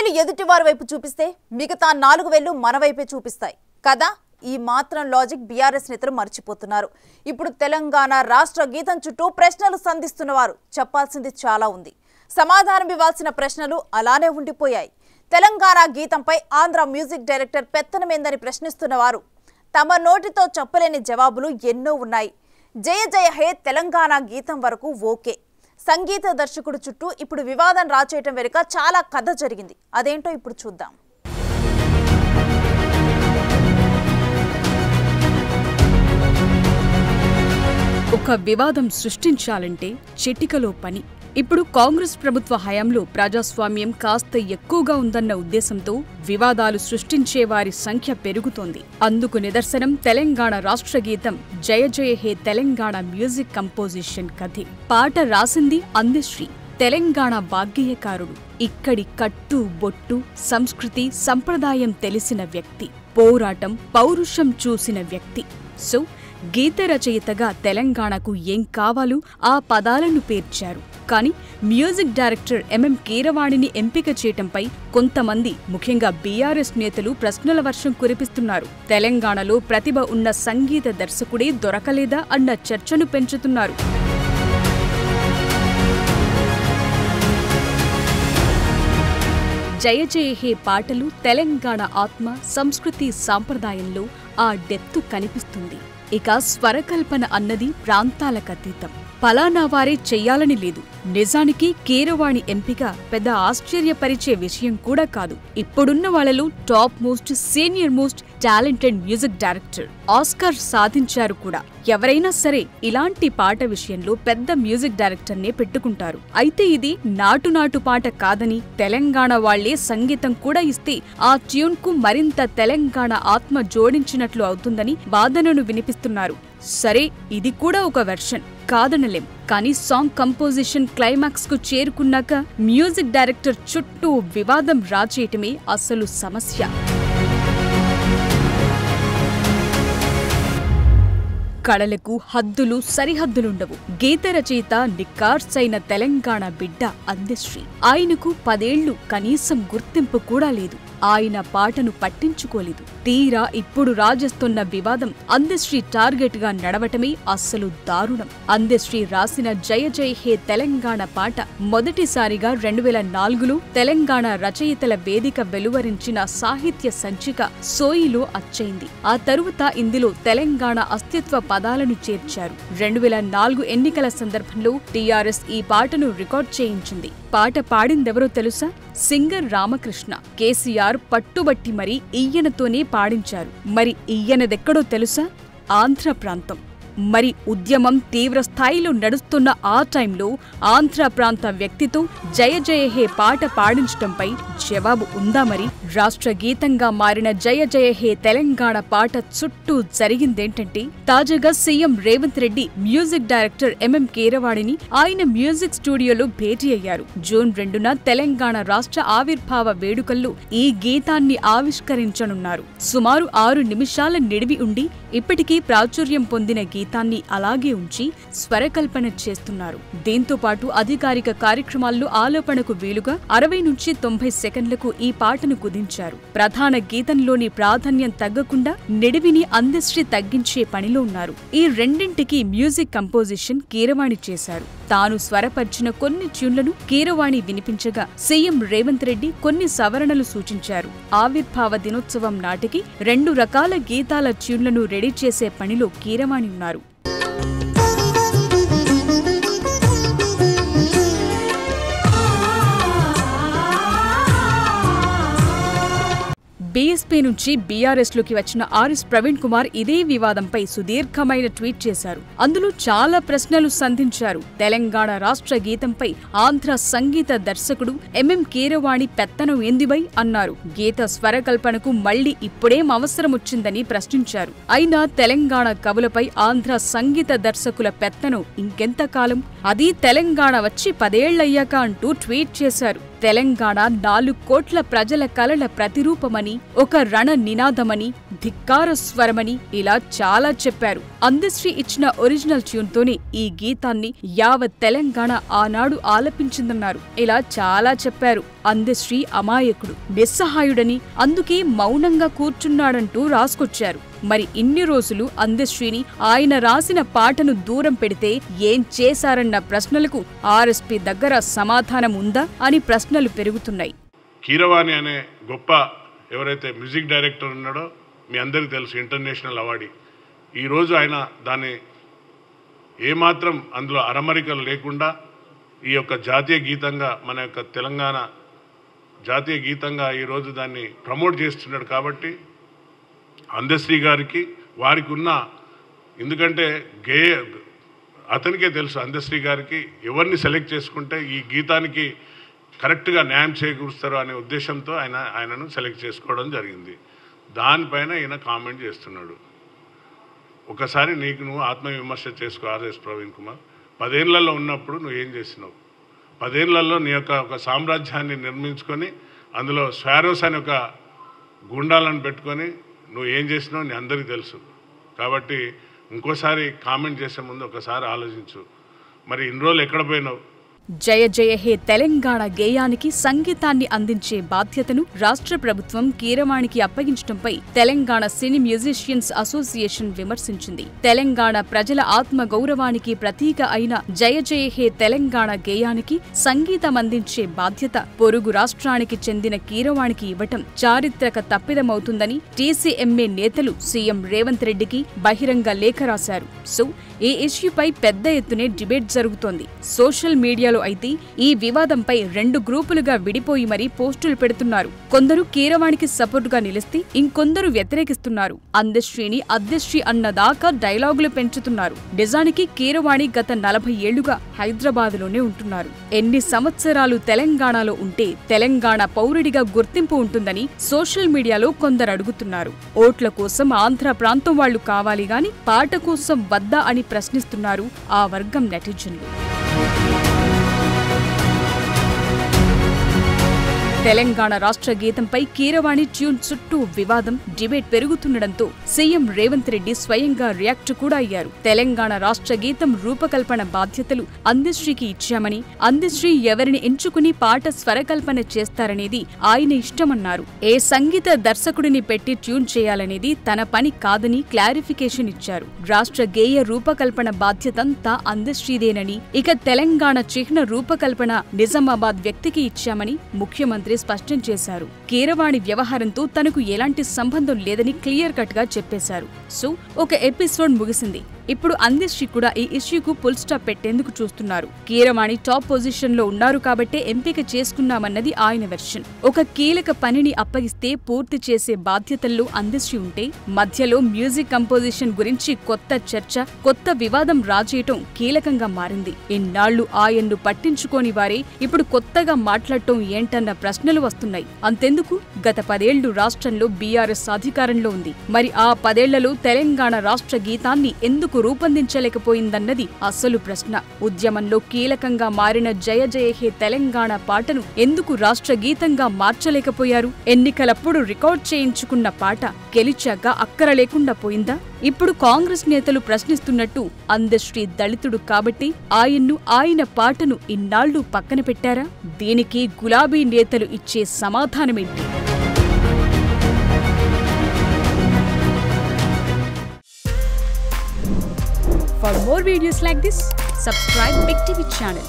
వేలు ఎదుటివారి వైపు చూపిస్తే మిగతా 4 వేలు మన వైపే చూపిస్తాయి కదా. ఈ మాత్రం లాజిక్ బీఆర్ఎస్ నేతలు మర్చిపోతున్నారు. ఇప్పుడు తెలంగాణ రాష్ట్ర గీతం చుట్టూ ప్రశ్నలు సంధిస్తున్నవారు చెప్పాల్సింది చాలా ఉంది. సమాధానం ఇవ్వాల్సిన ప్రశ్నలు అలానే ఉండిపోయాయి. తెలంగాణ గీతంపై ఆంధ్ర మ్యూజిక్ డైరెక్టర్ పెత్తనమేందని ప్రశ్నిస్తున్నవారు తమ నోటితో చెప్పలేని జవాబులు ఎన్నో ఉన్నాయి. జయ జయ హే తెలంగాణ గీతం వరకు ఓకే. సంగీత దర్శకుడు చుట్టూ ఇప్పుడు వివాదం రాచేయటం వెనుక చాలా కథ జరిగింది. అదేంటో ఇప్పుడు చూద్దాం. ఒక వివాదం సృష్టించాలంటే చిటికలో పని. ఇప్పుడు కాంగ్రెస్ ప్రభుత్వ హయాంలో ప్రజాస్వామ్యం కాస్త ఎక్కువగా ఉందన్న ఉద్దేశంతో వివాదాలు సృష్టించే వారి సంఖ్య పెరుగుతోంది. అందుకు నిదర్శనం తెలంగాణ రాష్ట్ర గీతం జయ జయ హే తెలంగాణ మ్యూజిక్ కంపోజిషన్ కథే. పాట రాసింది అందశ్రీ, తెలంగాణ వాగ్గేయకారుడు, ఇక్కడి కట్టు బొట్టు సంస్కృతి సంప్రదాయం తెలిసిన వ్యక్తి, పోరాటం పౌరుషం చూసిన వ్యక్తి. సో గీత రచయితగా తెలంగాణకు ఏం కావాలో ఆ పదాలను పేర్చారు. కానీ మ్యూజిక్ డైరెక్టర్ ఎంఎం కీరవాణిని ఎంపిక చేయటంపై కొంతమంది, ముఖ్యంగా బీఆర్ఎస్ నేతలు ప్రశ్నల వర్షం కురిపిస్తున్నారు. తెలంగాణలో ప్రతిభ ఉన్న సంగీత దర్శకుడే దొరకలేదా అన్న చర్చను పెంచుతున్నారు. జయ జయ హే పాటలు తెలంగాణ ఆత్మ సంస్కృతి సాంప్రదాయంలో ఆ డెప్త్ కనిపిస్తుంది. ఇక స్వరకల్పన అన్నది ప్రాంతాలకతీతం. పలానా వారే చెయ్యాలని లేదు. నిజానికి కీరవాణి ఎంపిక పెద్ద ఆశ్చర్యపరిచే విషయం కూడా కాదు. ఇప్పుడున్న వాళ్లలో top most senior most talented music director, Oscar సాధించారు కూడా. ఎవరైనా సరే ఇలాంటి పాట విషయంలో పెద్ద మ్యూజిక్ డైరెక్టర్నే పెట్టుకుంటారు. అయితే ఇది నాటు పాట కాదని, తెలంగాణ వాళ్లే సంగీతం కూడా ఇస్తే ఆ ట్యూన్ కు మరింత తెలంగాణ ఆత్మ జోడించినట్లు అవుతుందని వాదనను వినిపిస్తున్నారు. సరే, ఇది కూడా ఒక వెర్షన్ కాదనలేం. కానీ సాంగ్ కంపోజిషన్ క్లైమాక్స్ కు చేరుకున్నాక మ్యూజిక్ డైరెక్టర్ చుట్టూ వివాదం రాచేయటమే అసలు సమస్య. కళలకు హద్దులు సరిహద్దులుండవు. గీత రచయిత నిక్కార్సైన తెలంగాణ బిడ్డ అందశ్రీ. ఆయనకు 10 ఏళ్లు కనీసం గుర్తింపు కూడా లేదు. ఆయన పాటను పట్టించుకోలేదు. తీరా ఇప్పుడు రాజేస్తున్న వివాదం అందశ్రీ టార్గెట్ గా నడవటమే అస్సలు దారుణం. అందశ్రీ రాసిన జయ జయ హే తెలంగాణ పాట మొదటిసారిగా 2004లో తెలంగాణ రచయితల వేదిక వెలువరించిన సాహిత్య సంచిక సోయిలో అచ్చయింది. ఆ తరువాత ఇందులో తెలంగాణ అస్తిత్వ పదాలను చేర్చారు. 2004 ఎన్నికల సందర్భంలో టీఆర్ఎస్ ఈ పాటను రికార్డ్ చేయించింది. పాట పాడిందెవరో తెలుసా? సింగర్ రామకృష్ణ. కేసీఆర్ పట్టుబట్టి మరీ ఈయనతోనే పాడించారు. మరి ఈయనదెక్కడో తెలుసా? ఆంధ్ర ప్రాంతం. మరి ఉద్యమం తీవ్ర స్థాయిలో నడుస్తున్న ఆ టైంలో ఆంధ్ర ప్రాంత వ్యక్తితో జయ జయ హే పాట పాడించటంపై జవాబు ఉందా? మరి రాష్ట్ర గీతంగా మారిన జయ జయ హే తెలంగాణ పాట చుట్టూ జరిగిందేంటంటే, తాజాగా CM Revanth Reddy music director MM కీరవాణిని ఆయన మ్యూజిక్ స్టూడియోలో భేటీ అయ్యారు. జూన్ 2న తెలంగాణ రాష్ట్ర ఆవిర్భావ వేడుకల్లో ఈ గీతాన్ని ఆవిష్కరించనున్నారు. సుమారు 6 నిమిషాల నిడివి ఉండి ఇప్పటికీ ప్రాచుర్యం పొందిన గీతాన్ని అలాగే ఉంచి స్వరకల్పన చేస్తున్నారు. దీంతో పాటు అధికారిక కార్యక్రమాల్లో ఆలోపనకు వీలుగా 60 నుంచి 90 సెకండ్లకు ఈ పాటను కుదించారు. ప్రధాన గీతంలోని ప్రాధాన్యం తగ్గకుండా నిడివిని అందశ్రీ తగ్గించే పనిలో ఉన్నారు. ఈ రెండింటికి మ్యూజిక్ కంపోజిషన్ కీరవాణి చేశారు. తాను స్వరపరిచిన కొన్ని ట్యూన్లను కీరవాణి వినిపించగా సీఎం రేవంత్ రెడ్డి కొన్ని సవరణలు సూచించారు. ఆవిర్భావ దినోత్సవం నాటికి 2 రకాల గీతాల ట్యూన్లను రెడీ చేసే పనిలో కీరవాణి ఉన్నారు. బీఎస్పీ నుంచి బీఆర్ఎస్ లోకి వచ్చిన ఆర్ఎస్ ప్రవీణ్ కుమార్ ఇదే వివాదంపై సుదీర్ఘమైన ట్వీట్ చేశారు. అందులో చాలా ప్రశ్నలు సంధించారు. తెలంగాణ రాష్ట్ర గీతంపై ఆంధ్ర సంగీత దర్శకుడు ఎంఎం కీరవాణి పెత్తనం ఏందిబై అన్నారు. గీత స్వరకల్పనకు మళ్లీ ఇప్పుడేం అవసరం వచ్చిందని ప్రశ్నించారు. అయినా తెలంగాణ కవులపై ఆంధ్ర సంగీత దర్శకుల పెత్తనం ఇంకెంతకాలం? అది తెలంగాణ వచ్చి 10 ఏళ్లయ్యాక అంటూ ట్వీట్ చేశారు. తెలంగాణ 4 కోట్ల ప్రజల కలల ప్రతిరూపమని, ఒక రణ నినాదమని, ధిక్కార స్వరమని ఇలా చాలా చెప్పారు. అందశ్రీ ఇచ్చిన ఒరిజినల్ ట్యూన్తోనే ఈ గీతాన్ని యావత్ తెలంగాణ ఆనాడు ఆలపించిందన్నారు. ఇలా చాలా చెప్పారు. అందశ్రీ అమాయకుడు, నిస్సహాయుడని, అందుకే మౌనంగా కూర్చున్నాడంటూ రాసుకొచ్చారు. మరి ఇన్ని రోజులు అందశ్రీని ఆయన రాసిన పాటను దూరం పెడితే ఏం చేశారన్న ప్రశ్నలకు ఆర్ఎస్పీ దగ్గర సమాధానం ఉందా అని ప్రశ్నలు పెరుగుతున్నాయి. కీరవాణి అనే గొప్ప ఎవరైతే మ్యూజిక్ డైరెక్టర్ ఉన్నాడో మీ అందరికీ తెలుసు, ఇంటర్నేషనల్ అవార్డీ. ఈరోజు ఆయన దాన్ని ఏమాత్రం అందులో అరమరికలు లేకుండా ఈ యొక్క జాతీయ గీతంగా, మన యొక్క తెలంగాణ జాతీయ గీతంగా ఈరోజు దాన్ని ప్రమోట్ చేస్తున్నాడు. కాబట్టి అందశ్రీ గారికి వారికి ఉన్న, ఎందుకంటే అతనికే తెలుసు అందశ్రీ గారికి ఎవరిని సెలెక్ట్ చేసుకుంటే ఈ గీతానికి కరెక్ట్గా న్యాయం చేకూరుస్తారు అనే ఉద్దేశంతో ఆయనను సెలెక్ట్ చేసుకోవడం జరిగింది. దానిపైన ఈయన కామెంట్ చేస్తున్నాడు. ఒకసారి నువ్వు ఆత్మవిమర్శ చేసుకో. ఆర్ఎస్ ప్రవీణ్ కుమార్, 10 ఏళ్లలో ఉన్నప్పుడు నువ్వు ఏం చేసినావు? 10 ఏళ్లలో నీ యొక్క ఒక సామ్రాజ్యాన్ని నిర్మించుకొని అందులో స్వారోస్ అనే ఒక గుండాలను పెట్టుకొని నువ్వు ఏం చేసినావు నీ అందరికీ తెలుసు. కాబట్టి ఇంకోసారి కామెంట్ చేసే ముందు ఒకసారి ఆలోచించు. మరి ఇన్ని రోజులు ఎక్కడ పోయినావు? జయ జయ హే తెలంగాణ గేయానికి సంగీతాన్ని అందించే బాధ్యతను రాష్ట్ర ప్రభుత్వం కీరవాణికి అప్పగించడంపై తెలంగాణ సినీ మ్యూజిషియన్స్ అసోసియేషన్ విమర్శించింది. తెలంగాణ ప్రజల ఆత్మ గౌరవానికి ప్రతీక అయిన జయ జయ హే తెలంగాణ గేయానికి సంగీతం అందించే బాధ్యత పొరుగు రాష్ట్రానికి చెందిన కీరవాణికి ఇవ్వటం చారిత్రక తప్పిదమవుతుందని టీసీఎంఏ నేతలు సీఎం రేవంత్ రెడ్డికి బహిరంగ లేఖ రాశారు. సో ఈ ఇష్యూపై పెద్ద ఎత్తునే డిబేట్ జరుగుతోంది. సోషల్ మీడియాలో అయితే ఈ వివాదంపై 2 గ్రూపులుగా విడిపోయి మరీ పోస్టులు పెడుతున్నారు. కొందరు కీరవాణికి సపోర్టుగా నిలిస్తే ఇంకొందరు వ్యతిరేకిస్తున్నారు. అందశ్రీని అద్దశ్రీ అన్నదాకా డైలాగులు పెంచుతున్నారు. నిజానికి కీరవాణి గత 40 ఏళ్లుగా హైదరాబాద్లోనే ఉంటున్నారు. ఎన్ని సంవత్సరాలు తెలంగాణలో ఉంటే తెలంగాణ పౌరుడిగా గుర్తింపు ఉంటుందని సోషల్ మీడియాలో కొందరు అడుగుతున్నారు. ఓట్ల కోసం ఆంధ్ర ప్రాంతం వాళ్లు కావాలి గాని పాట కోసం వద్దా అని ప్రశ్నిస్తున్నారు ఆ వర్గం నెటిజన్లు. తెలంగాణ రాష్ట్ర గీతంపై కీరవాణి ట్యూన్ చుట్టూ వివాదం, డిబేట్ పెరుగుతుండటంతో సీఎం రేవంత్ రెడ్డి స్వయంగా రియాక్ట్ కూడా అయ్యారు. తెలంగాణ రాష్ట్ర గీతం రూపకల్పన బాధ్యతలు అందశ్రీకి ఇచ్చామని, అందశ్రీ ఎవరిని ఎంచుకుని పాట స్వరకల్పన చేస్తారనేది ఆయన ఇష్టమన్నారు. ఏ సంగీత దర్శకుడిని పెట్టి ట్యూన్ చేయాలనేది తన పని కాదని క్లారిఫికేషన్ ఇచ్చారు. రాష్ట్ర గేయ రూపకల్పన బాధ్యతంతా అందశ్రీదేనని, ఇక తెలంగాణ చిహ్న రూపకల్పన నిజామాబాద్ వ్యక్తికి ఇచ్చామని ముఖ్యమంత్రి స్పష్టం చేశారు. కీరవాణి వ్యవహారంతో తనకు ఎలాంటి సంబంధం లేదని క్లియర్ కట్ గా చెప్పేశారు. సో ఒక ఎపిసోడ్ ముగిసింది. ఇప్పుడు అందశ్రీ కూడా ఈ ఇష్యూకు ఫుల్ స్టాప్ పెట్టేందుకు చూస్తున్నారు. కీరవాణి టాప్ పొజిషన్ లో ఉన్నారు కాబట్టే ఎంపిక చేసుకున్నామన్నది ఆయన వెర్షన్. ఒక కీలక పనిని అప్పగిస్తే పూర్తి చేసే బాధ్యతల్లో అందశ్రీ ఉంటే మధ్యలో మ్యూజిక్ కంపోజిషన్ గురించి కొత్త చర్చ, కొత్త వివాదం రాజేయటం కీలకంగా మారింది. ఇన్నాళ్లు ఆయన్ను పట్టించుకోని వారే ఇప్పుడు కొత్తగా మాట్లాడటం ఏంటన్న ప్రశ్నలు వస్తున్నాయి. అంతెందుకు, గత 10 ఏళ్లు రాష్ట్రంలో బీఆర్ఎస్ అధికారంలో ఉంది. మరి ఆ 10 ఏళ్లలో తెలంగాణ రాష్ట్ర గీతాన్ని ఎందుకు రూపొందించలేకపోయిందన్నది అసలు ప్రశ్న. ఉద్యమంలో కీలకంగా మారిన జయ జయ హే తెలంగాణ పాటను ఎందుకు రాష్ట్ర గీతంగా మార్చలేకపోయారు? ఎన్నికలప్పుడు రికార్డ్ చేయించుకున్న పాట గెలిచాక అక్కర లేకుండా పోయిందా? ఇప్పుడు కాంగ్రెస్ నేతలు ప్రశ్నిస్తున్నట్టు అందశ్రీ దళితుడు కాబట్టి ఆయన పాటను ఇన్నాళ్లు పక్కన పెట్టారా? దీనికి గులాబీ నేతలు ఇచ్చే సమాధానమేంటి? For more videos like this, subscribe Big TV channel.